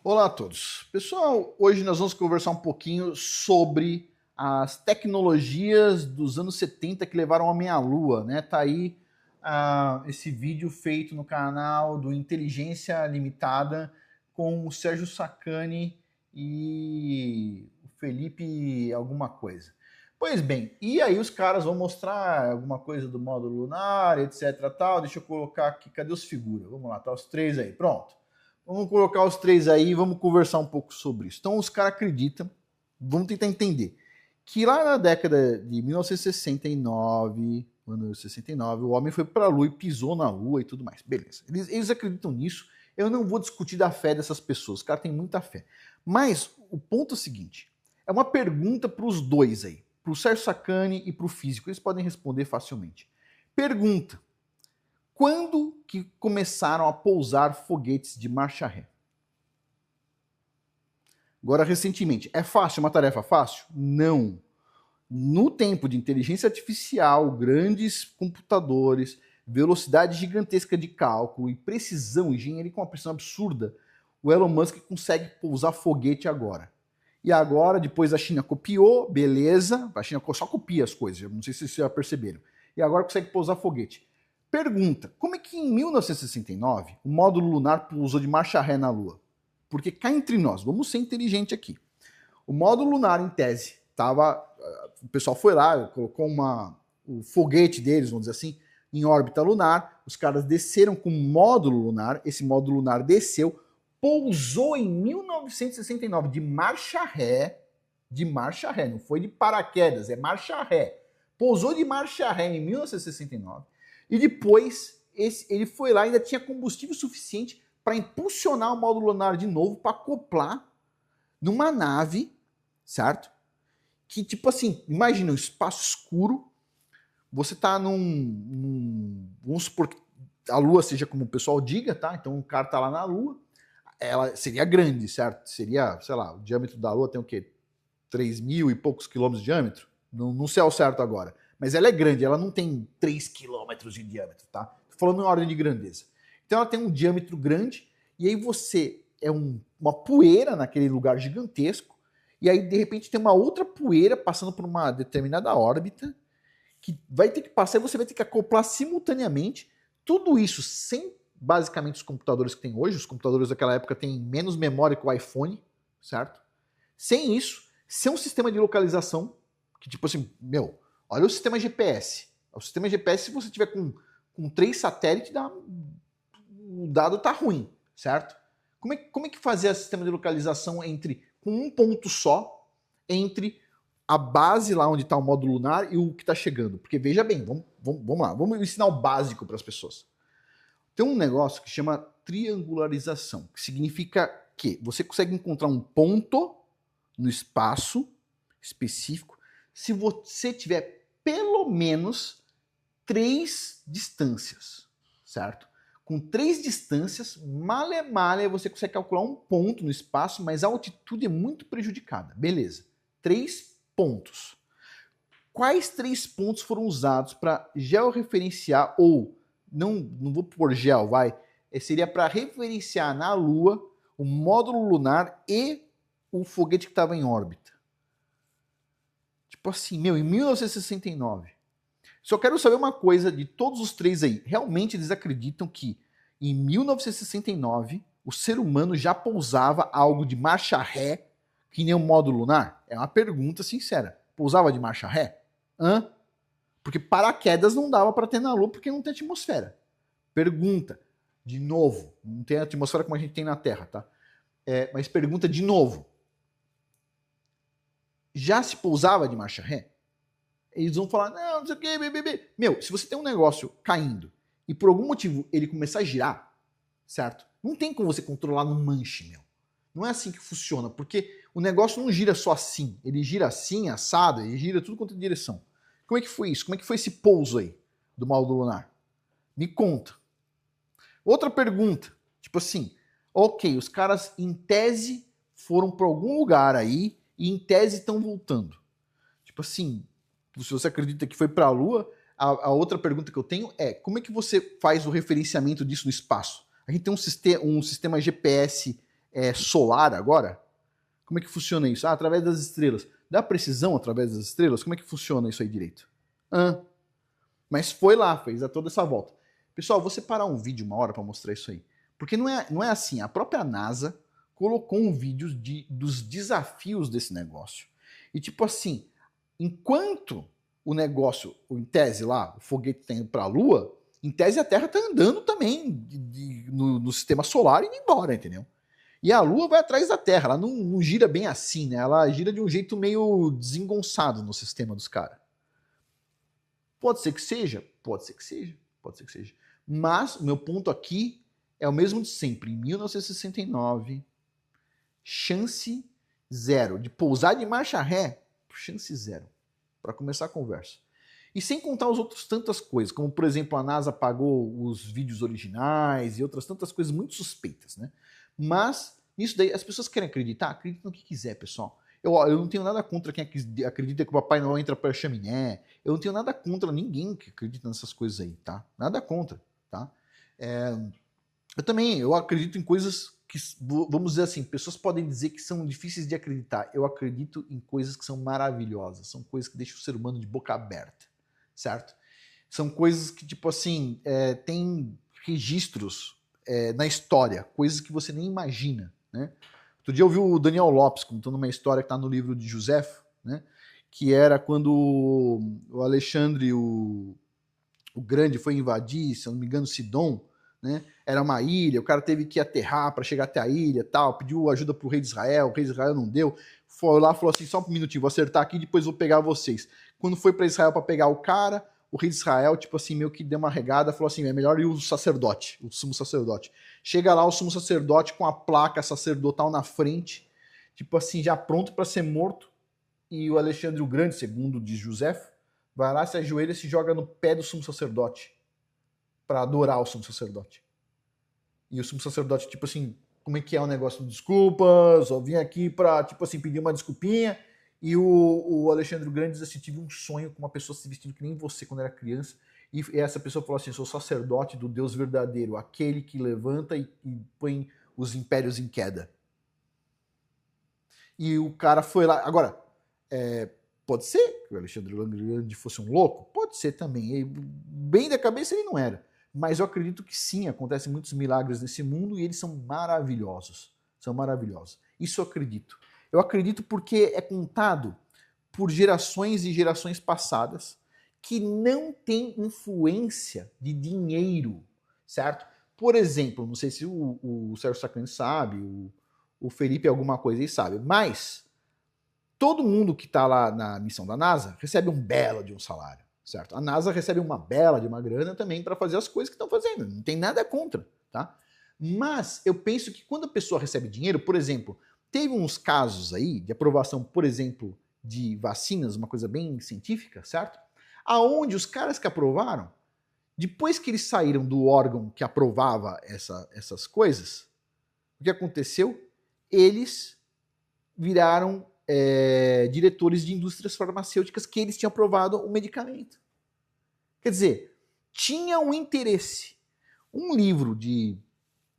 Olá a todos. Pessoal, hoje nós vamos conversar um pouquinho sobre as tecnologias dos anos 70 que levaram o homem à Lua, né? Tá aí esse vídeo feito no canal do Inteligência Limitada com o Sérgio Sacani e o Felipe alguma coisa. Pois bem, e aí os caras vão mostrar alguma coisa do módulo lunar, etc, tal. Deixa eu colocar aqui, cadê os figuras? Vamos lá, tá os três aí, pronto. Vamos colocar os três aí e vamos conversar um pouco sobre isso. Então os caras acreditam, vamos tentar entender, que lá na década de 1969, ano 69, o homem foi para a Lua e pisou na Lua e tudo mais. Beleza, eles acreditam nisso. Eu não vou discutir da fé dessas pessoas, os caras têm muita fé. Mas o ponto é o seguinte, é uma pergunta para os dois aí, para o Sérgio Sacani e para o físico, eles podem responder facilmente. Pergunta: quando que começaram a pousar foguetes de marcha ré? Agora, recentemente. É fácil? Uma tarefa fácil? Não. No tempo de inteligência artificial, grandes computadores, velocidade gigantesca de cálculo e precisão, engenharia com uma precisão absurda, o Elon Musk consegue pousar foguete agora. E agora, depois a China copiou, beleza, a China só copia as coisas, não sei se vocês já perceberam. E agora consegue pousar foguete. Pergunta: como é que em 1969 o módulo lunar pousou de marcha ré na Lua? Porque cá entre nós, vamos ser inteligentes aqui. O módulo lunar, em tese, o pessoal foi lá, colocou o foguete deles, vamos dizer assim, em órbita lunar, os caras desceram com o módulo lunar, esse módulo lunar desceu, pousou em 1969 de marcha ré, não foi de paraquedas, é marcha ré. Pousou de marcha ré em 1969, e depois ele foi lá e ainda tinha combustível suficiente para impulsionar o módulo lunar de novo, para acoplar numa nave, certo? Que tipo assim, imagina um espaço escuro, você tá vamos supor que a Lua seja como o pessoal diga, tá? Então o cara tá lá na Lua, ela seria grande, certo? Seria, sei lá, o diâmetro da Lua tem o quê? 3.000 e poucos quilômetros de diâmetro? Não sei ao certo agora. Mas ela é grande, ela não tem 3 quilômetros de diâmetro, tá? Tô falando em ordem de grandeza. Então ela tem um diâmetro grande, e aí você é uma poeira naquele lugar gigantesco, e aí de repente tem uma outra poeira passando por uma determinada órbita, que vai ter que passar e você vai ter que acoplar simultaneamente. Tudo isso sem, basicamente, os computadores que tem hoje. Os computadores daquela época têm menos memória que o iPhone, certo? Sem isso, sem um sistema de localização, que tipo assim, olha o sistema GPS. O sistema GPS, se você tiver com 3 satélites, o dado tá ruim, certo? Como é que fazer o sistema de localização com um ponto só, entre a base lá onde está o módulo lunar e o que está chegando? Porque veja bem, vamos lá, vamos ensinar o básico para as pessoas. Tem um negócio que chama triangularização, que significa que você consegue encontrar um ponto no espaço específico se você tiver pelo menos 3 distâncias, certo? Com 3 distâncias, male você consegue calcular um ponto no espaço, mas a altitude é muito prejudicada. Beleza. 3 pontos. Quais 3 pontos foram usados para georreferenciar, ou, não vou pôr geo, seria para referenciar na Lua o módulo lunar e o foguete que estava em órbita? Tipo assim, em 1969. Só quero saber uma coisa de todos os 3 aí. Realmente eles acreditam que em 1969 o ser humano já pousava algo de marcha ré que nem um módulo lunar? É uma pergunta sincera. Pousava de marcha ré? Porque paraquedas não dava para ter na Lua porque não tem atmosfera. Pergunta, de novo, não tem atmosfera como a gente tem na Terra, tá? Mas pergunta de novo. Já se pousava de marcha ré? Eles vão falar, não sei o que, bebê. Se você tem um negócio caindo e por algum motivo ele começar a girar, certo? Não tem como você controlar no manche, Não é assim que funciona, porque o negócio não gira só assim. Ele gira assim, assado, ele gira tudo quanto é direção. Como é que foi isso? Como é que foi esse pouso aí do módulo lunar? Me conta. Outra pergunta, tipo assim, ok, os caras em tese foram para algum lugar aí e em tese estão voltando. Tipo assim, se você acredita que foi para a Lua, a outra pergunta que eu tenho é, como é que você faz o referenciamento disso no espaço? A gente tem um sistema GPS solar agora? Como é que funciona isso? Através das estrelas. Dá precisão através das estrelas? Como é que funciona isso aí direito? Mas foi lá, fez toda essa volta. Pessoal, vou separar um vídeo uma hora para mostrar isso aí. Porque não é assim. A própria NASA colocou um vídeo dos desafios desse negócio. E tipo assim, enquanto o negócio, em tese lá, o foguete está indo para a Lua, em tese a Terra está andando também no sistema solar e indo embora, entendeu? E a Lua vai atrás da Terra, ela não gira bem assim, né? Ela gira de um jeito meio desengonçado no sistema dos caras. Pode ser que seja, pode ser que seja, pode ser que seja. Mas o meu ponto aqui é o mesmo de sempre. Em 1969, chance zero. De pousar de marcha ré, chance zero. Para começar a conversa. E sem contar os outros tantas coisas, como por exemplo a NASA apagou os vídeos originais e outras tantas coisas muito suspeitas, né? Mas isso daí, as pessoas querem acreditar? Acreditam no que quiser, pessoal. Eu não tenho nada contra quem acredita que o Papai Noel entra pela chaminé. Eu não tenho nada contra ninguém que acredita nessas coisas aí, tá? Nada contra, tá? Eu acredito em coisas que, vamos dizer assim, pessoas podem dizer que são difíceis de acreditar. Eu acredito em coisas que são maravilhosas. São coisas que deixam o ser humano de boca aberta, certo? São coisas que, tipo assim, tem registros na história, coisas que você nem imagina, né? Outro dia eu vi o Daniel Lopes contando uma história que está no livro de José, né? Que era quando o Alexandre o Grande foi invadir, se eu não me engano, Sidom, né? Era uma ilha, o cara teve que aterrar para chegar até a ilha, tal, pediu ajuda pro rei de Israel, o rei de Israel não deu, foi lá, falou assim, só um minutinho, vou acertar aqui, depois vou pegar vocês. Quando foi para Israel para pegar o cara, o rei de Israel, tipo assim, meio que deu uma regada, falou assim, é melhor ir o sacerdote, o sumo sacerdote. Chega lá o sumo sacerdote com a placa sacerdotal na frente, tipo assim, já pronto para ser morto, e o Alexandre o Grande, segundo diz José, vai lá, se ajoelha e se joga no pé do sumo sacerdote para adorar o sumo sacerdote. E o sumo sacerdote, tipo assim, como é que é o negócio? Desculpas, só vim aqui para, tipo assim, pedir uma desculpinha. E o Alexandre o Grande diz assim, tive um sonho com uma pessoa se vestindo que nem você quando era criança. E essa pessoa falou assim, sou sacerdote do Deus verdadeiro, aquele que levanta e põe os impérios em queda. E o cara foi lá. Agora, pode ser que o Alexandre o Grande fosse um louco? Pode ser também. E, bem da cabeça ele não era. Mas eu acredito que sim, acontecem muitos milagres nesse mundo e eles são maravilhosos. São maravilhosos. Isso eu acredito. Eu acredito porque é contado por gerações e gerações passadas que não tem influência de dinheiro, certo? Por exemplo, não sei se o Sérgio Sacani sabe, o Felipe alguma coisa aí sabe, mas todo mundo que está lá na missão da NASA recebe um belo de um salário, certo? A NASA recebe uma bela de uma grana também para fazer as coisas que estão fazendo, não tem nada contra, tá? Mas eu penso que quando a pessoa recebe dinheiro, por exemplo, teve uns casos aí de aprovação, por exemplo, de vacinas, uma coisa bem científica, certo? Aonde os caras que aprovaram, depois que eles saíram do órgão que aprovava essas coisas, o que aconteceu? Eles viraram diretores de indústrias farmacêuticas que eles tinham aprovado o medicamento. Quer dizer, tinha um interesse. Um livro de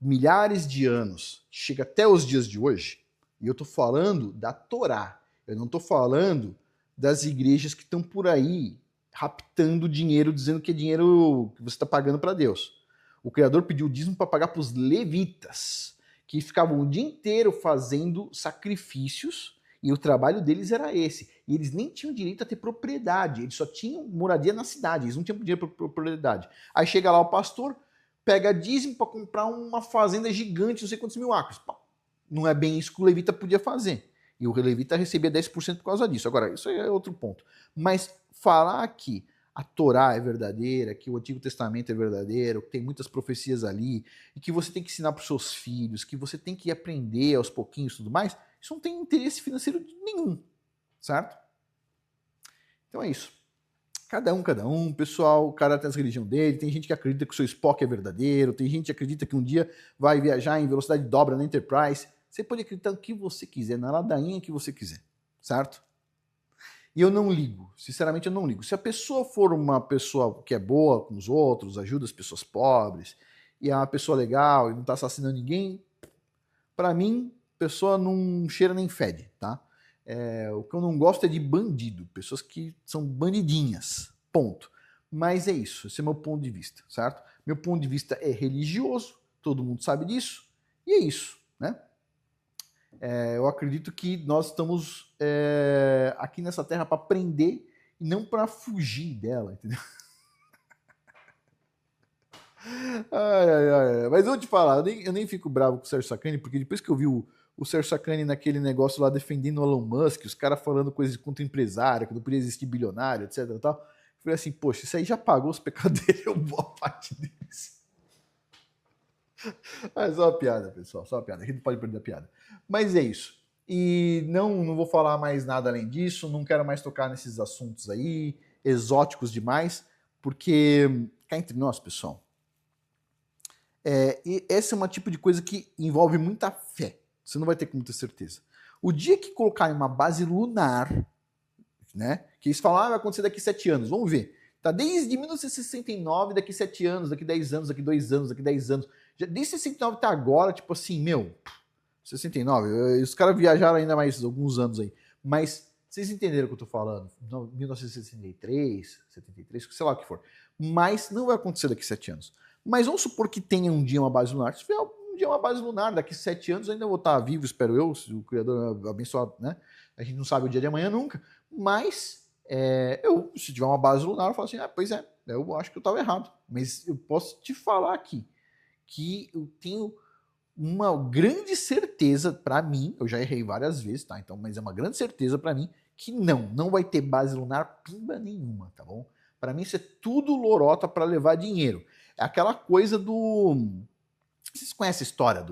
milhares de anos, que chega até os dias de hoje, e eu estou falando da Torá, eu não estou falando das igrejas que estão por aí raptando dinheiro, dizendo que é dinheiro que você está pagando para Deus. O Criador pediu o dízimo para pagar para os levitas, que ficavam o dia inteiro fazendo sacrifícios, e o trabalho deles era esse. E eles nem tinham direito a ter propriedade, eles só tinham moradia na cidade, eles não tinham dinheiro para propriedade. Aí chega lá o pastor, pega dízimo para comprar uma fazenda gigante, não sei quantos mil acres. Não é bem isso que o levita podia fazer. E o levita recebia 10% por causa disso. Agora, isso é outro ponto. Mas falar que a Torá é verdadeira, que o Antigo Testamento é verdadeiro, que tem muitas profecias ali, e que você tem que ensinar para os seus filhos, que você tem que aprender aos pouquinhos e tudo mais, isso não tem interesse financeiro nenhum, certo? Então é isso. Cada um, pessoal, o cara tem as religiões dele, tem gente que acredita que o seu Spock é verdadeiro, tem gente que acredita que um dia vai viajar em velocidade dobra na Enterprise. Você pode acreditar no que você quiser, na ladainha que você quiser, certo? E eu não ligo, sinceramente eu não ligo. Se a pessoa for uma pessoa que é boa com os outros, ajuda as pessoas pobres, e é uma pessoa legal e não está assassinando ninguém, para mim, pessoa não cheira nem fede, tá? O que eu não gosto é de bandido, pessoas que são bandidinhas, ponto. Mas é isso, esse é meu ponto de vista, certo? Meu ponto de vista é religioso, todo mundo sabe disso, e é isso, né? Eu acredito que nós estamos aqui nessa terra para aprender e não para fugir dela, entendeu? Mas eu vou te falar, eu nem fico bravo com o Sérgio Sacani, porque depois que eu vi o Sérgio Sacani naquele negócio lá defendendo o Elon Musk, os caras falando coisas contra o empresário, que não podia existir bilionário, etc. E tal, eu falei assim, poxa, isso aí já pagou os pecados dele, ou boa parte deles. É só uma piada, pessoal, só uma piada. A gente não pode perder a piada. Mas é isso. E não vou falar mais nada além disso, não quero mais tocar nesses assuntos aí, exóticos demais, porque cá entre nós, pessoal, e essa é uma tipo de coisa que envolve muita fé. Você não vai ter com muita certeza. O dia que colocarem uma base lunar, né? Que eles falam, vai acontecer daqui 7 anos. Vamos ver. Tá desde 1969, daqui 7 anos, daqui 10 anos, daqui 2 anos, daqui 10 anos. Desde 69 até agora, tipo assim, 69. Os caras viajaram ainda mais alguns anos aí. Mas vocês entenderam o que eu tô falando? 1963, 73, sei lá o que for. Mas não vai acontecer daqui 7 anos. Mas vamos supor que tenha um dia uma base lunar. Se tiver um dia uma base lunar, daqui 7 anos eu ainda vou estar vivo, espero eu, se o Criador abençoar, né? A gente não sabe o dia de amanhã nunca. Mas se tiver uma base lunar, eu falo assim, pois é, eu acho que eu estava errado. Mas eu posso te falar aqui que eu tenho uma grande certeza para mim, eu já errei várias vezes, tá? Então, mas é uma grande certeza para mim que não vai ter base lunar pimba nenhuma, tá bom? Para mim isso é tudo lorota para levar dinheiro. É aquela coisa do... Vocês conhecem a história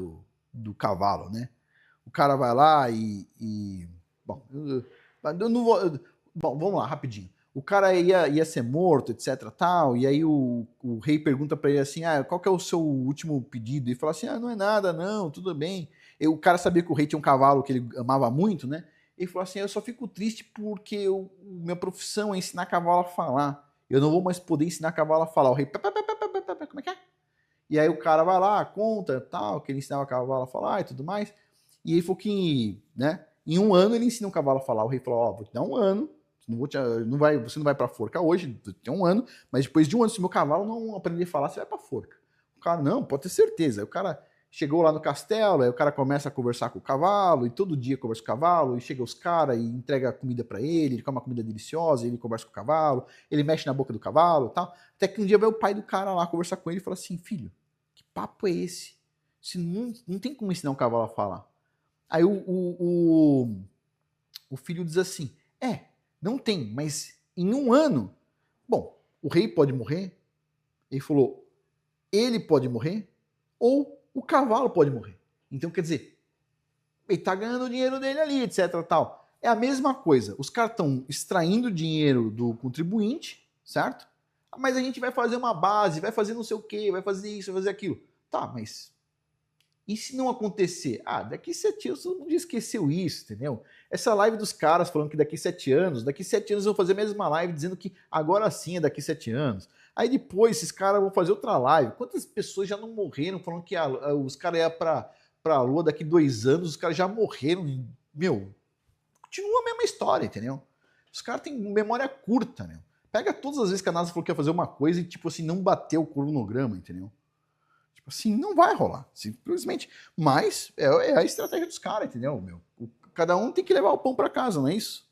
do cavalo, né? O cara vai lá Bom, eu não vou... Bom, vamos lá, rapidinho. O cara ia ser morto, etc, tal, e aí o rei pergunta para ele assim, qual que é o seu último pedido? E ele fala assim, não é nada, não, tudo bem. E o cara sabia que o rei tinha um cavalo que ele amava muito, né? Ele falou assim, eu só fico triste porque minha profissão é ensinar cavalo a falar. Eu não vou mais poder ensinar cavalo a falar. O rei, como é que é? E aí o cara vai lá, conta, tal, que ele ensinava o cavalo a falar e tudo mais. E ele falou que, né, em 1 ano ele ensina o cavalo a falar. O rei falou, vou te dar 1 ano, você não vai pra forca hoje, tem 1 ano, mas depois de 1 ano, se meu cavalo não aprender a falar, você vai pra forca. O cara, não, pode ter certeza. Aí o cara chegou lá no castelo, aí o cara começa a conversar com o cavalo, e todo dia conversa com o cavalo, e chega os caras e entrega comida para ele come uma comida deliciosa, ele conversa com o cavalo, ele mexe na boca do cavalo, tal. Até que um dia vai o pai do cara lá conversar com ele e fala assim, filho, que papo é esse? Se não tem como ensinar um cavalo a falar. Aí o filho diz assim, não tem, mas em 1 ano, bom, o rei pode morrer, ele falou, ele pode morrer, ou o cavalo pode morrer. Então, quer dizer, ele tá ganhando o dinheiro dele ali, etc, tal. É a mesma coisa. Os caras estão extraindo dinheiro do contribuinte, certo? Mas a gente vai fazer uma base, vai fazer não sei o quê, vai fazer isso, vai fazer aquilo. Tá, mas e se não acontecer? Daqui 7 anos todo mundo já esqueceu isso, entendeu? Essa live dos caras falando que daqui 7 anos eu vou fazer a mesma live dizendo que agora sim é daqui 7 anos. Aí depois esses caras vão fazer outra live. Quantas pessoas já não morreram falando que os caras iam pra Lua daqui 2 anos, os caras já morreram. Meu, continua a mesma história, entendeu? Os caras têm memória curta, meu. Pega todas as vezes que a NASA falou que ia fazer uma coisa e, tipo assim, não bateu o cronograma, entendeu? Tipo assim, não vai rolar, simplesmente. Mas é a estratégia dos caras, entendeu, meu? Cada um tem que levar o pão pra casa, não é isso?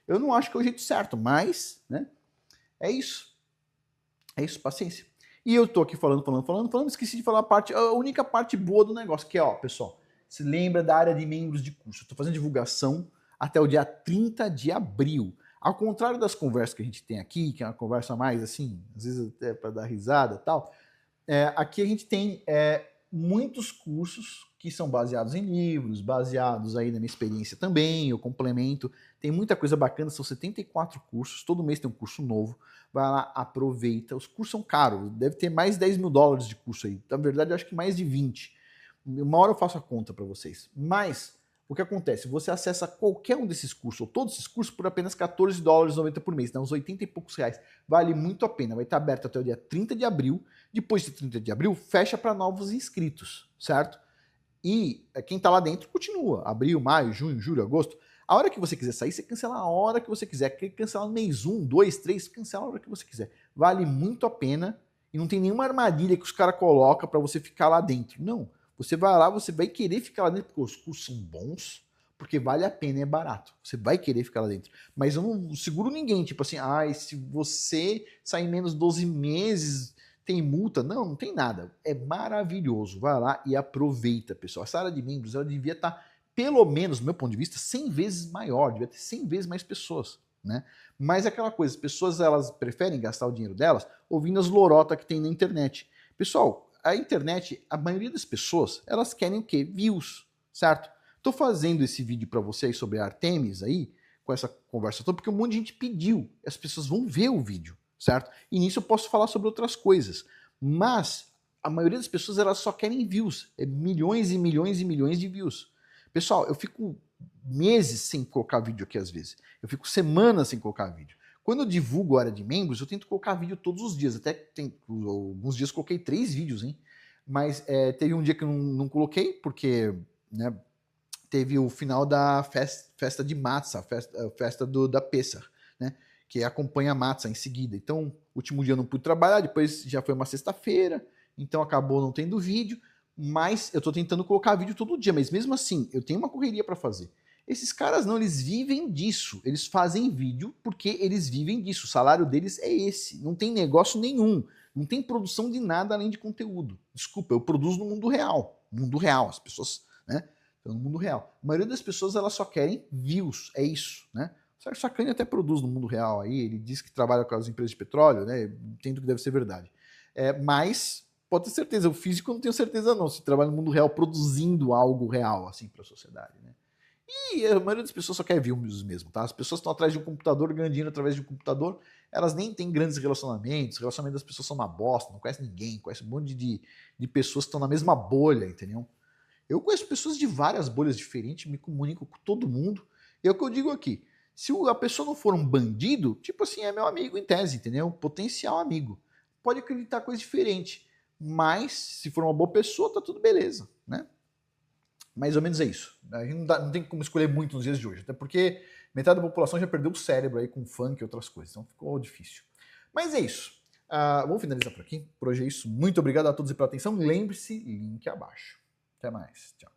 Eu não acho que é o jeito certo, mas, né? É isso. É isso, paciência. E eu tô aqui falando, esqueci de falar a única parte boa do negócio, que é, pessoal, se lembra da área de membros de curso. Eu tô fazendo divulgação até o dia 30 de abril. Ao contrário das conversas que a gente tem aqui, que é uma conversa mais assim, às vezes até para dar risada e tal, aqui a gente tem muitos cursos que são baseados em livros, baseados aí na minha experiência também, eu complemento. Tem muita coisa bacana, são 74 cursos, todo mês tem um curso novo. Vai lá, aproveita. Os cursos são caros, deve ter mais de 10 mil dólares de curso aí. Na verdade, eu acho que mais de 20. Uma hora eu faço a conta para vocês. Mas, o que acontece? Você acessa qualquer um desses cursos, ou todos esses cursos, por apenas 14 dólares 90 por mês, dá uns 80 e poucos reais. Vale muito a pena. Vai estar aberto até o dia 30 de abril. Depois de 30 de abril, fecha para novos inscritos, certo? E quem está lá dentro continua. Abril, maio, junho, julho, agosto. A hora que você quiser sair, você cancela a hora que você quiser. Quer cancelar no mês 1, 2, 3, cancela a hora que você quiser. Vale muito a pena e não tem nenhuma armadilha que os caras colocam para você ficar lá dentro. Não. Você vai lá, você vai querer ficar lá dentro porque os cursos são bons, porque vale a pena e é barato. Você vai querer ficar lá dentro. Mas eu não seguro ninguém, tipo assim, se você sair menos 12 meses, tem multa. Não, não tem nada. É maravilhoso. Vai lá e aproveita, pessoal. Essa área de membros, ela devia estar, pelo menos, do meu ponto de vista, 100 vezes maior. Devia ter 100 vezes mais pessoas, né? Mas é aquela coisa, as pessoas, elas preferem gastar o dinheiro delas ouvindo as lorotas que tem na internet. Pessoal, a internet, a maioria das pessoas, elas querem o quê? Views, certo? Tô fazendo esse vídeo para vocês sobre a Artemis aí, com essa conversa toda, porque um monte de gente pediu. As pessoas vão ver o vídeo, certo? E nisso eu posso falar sobre outras coisas. Mas a maioria das pessoas, elas só querem views. É milhões e milhões e milhões de views. Pessoal, eu fico meses sem colocar vídeo aqui às vezes. Eu fico semanas sem colocar vídeo. Quando eu divulgo a área de membros, eu tento colocar vídeo todos os dias. Até tem alguns dias coloquei 3 vídeos, hein? Mas teve um dia que eu não coloquei, porque, né, teve o final da festa de Matzah, festa da Pessah, né? Que acompanha a Matzah em seguida. Então, último dia eu não pude trabalhar, depois já foi uma sexta-feira, então acabou não tendo vídeo, mas eu tô tentando colocar vídeo todo dia, mas mesmo assim, eu tenho uma correria para fazer. Esses caras não, eles vivem disso. Eles fazem vídeo porque eles vivem disso. O salário deles é esse. Não tem negócio nenhum. Não tem produção de nada além de conteúdo. Desculpa, eu produzo no mundo real. No mundo real, as pessoas, né? Então, no mundo real. A maioria das pessoas, elas só querem views. É isso, né? O Sérgio Sacani até produz no mundo real aí. Ele diz que trabalha com as empresas de petróleo, né? Entendo que deve ser verdade. Mas pode ter certeza, o físico eu não tenho certeza não, se trabalha no mundo real produzindo algo real, assim, para a sociedade, né? E a maioria das pessoas só quer views mesmo, tá? As pessoas estão atrás de um computador, ganhando dinheiro através de um computador, elas nem têm grandes relacionamentos, o relacionamento das pessoas são uma bosta, não conhece ninguém, conhece um monte de pessoas que estão na mesma bolha, entendeu? Eu conheço pessoas de várias bolhas diferentes, me comunico com todo mundo, e é o que eu digo aqui, se a pessoa não for um bandido, tipo assim, é meu amigo em tese, entendeu? Potencial amigo. Pode acreditar coisa diferente, mas se for uma boa pessoa, tá tudo beleza, né? Mais ou menos é isso. A gente não tem como escolher muito nos dias de hoje, até porque metade da população já perdeu o cérebro aí com funk e outras coisas, então ficou difícil. Mas é isso. Vamos finalizar por aqui. Por hoje é isso. Muito obrigado a todos pela atenção. Lembre-se, link abaixo. Até mais. Tchau.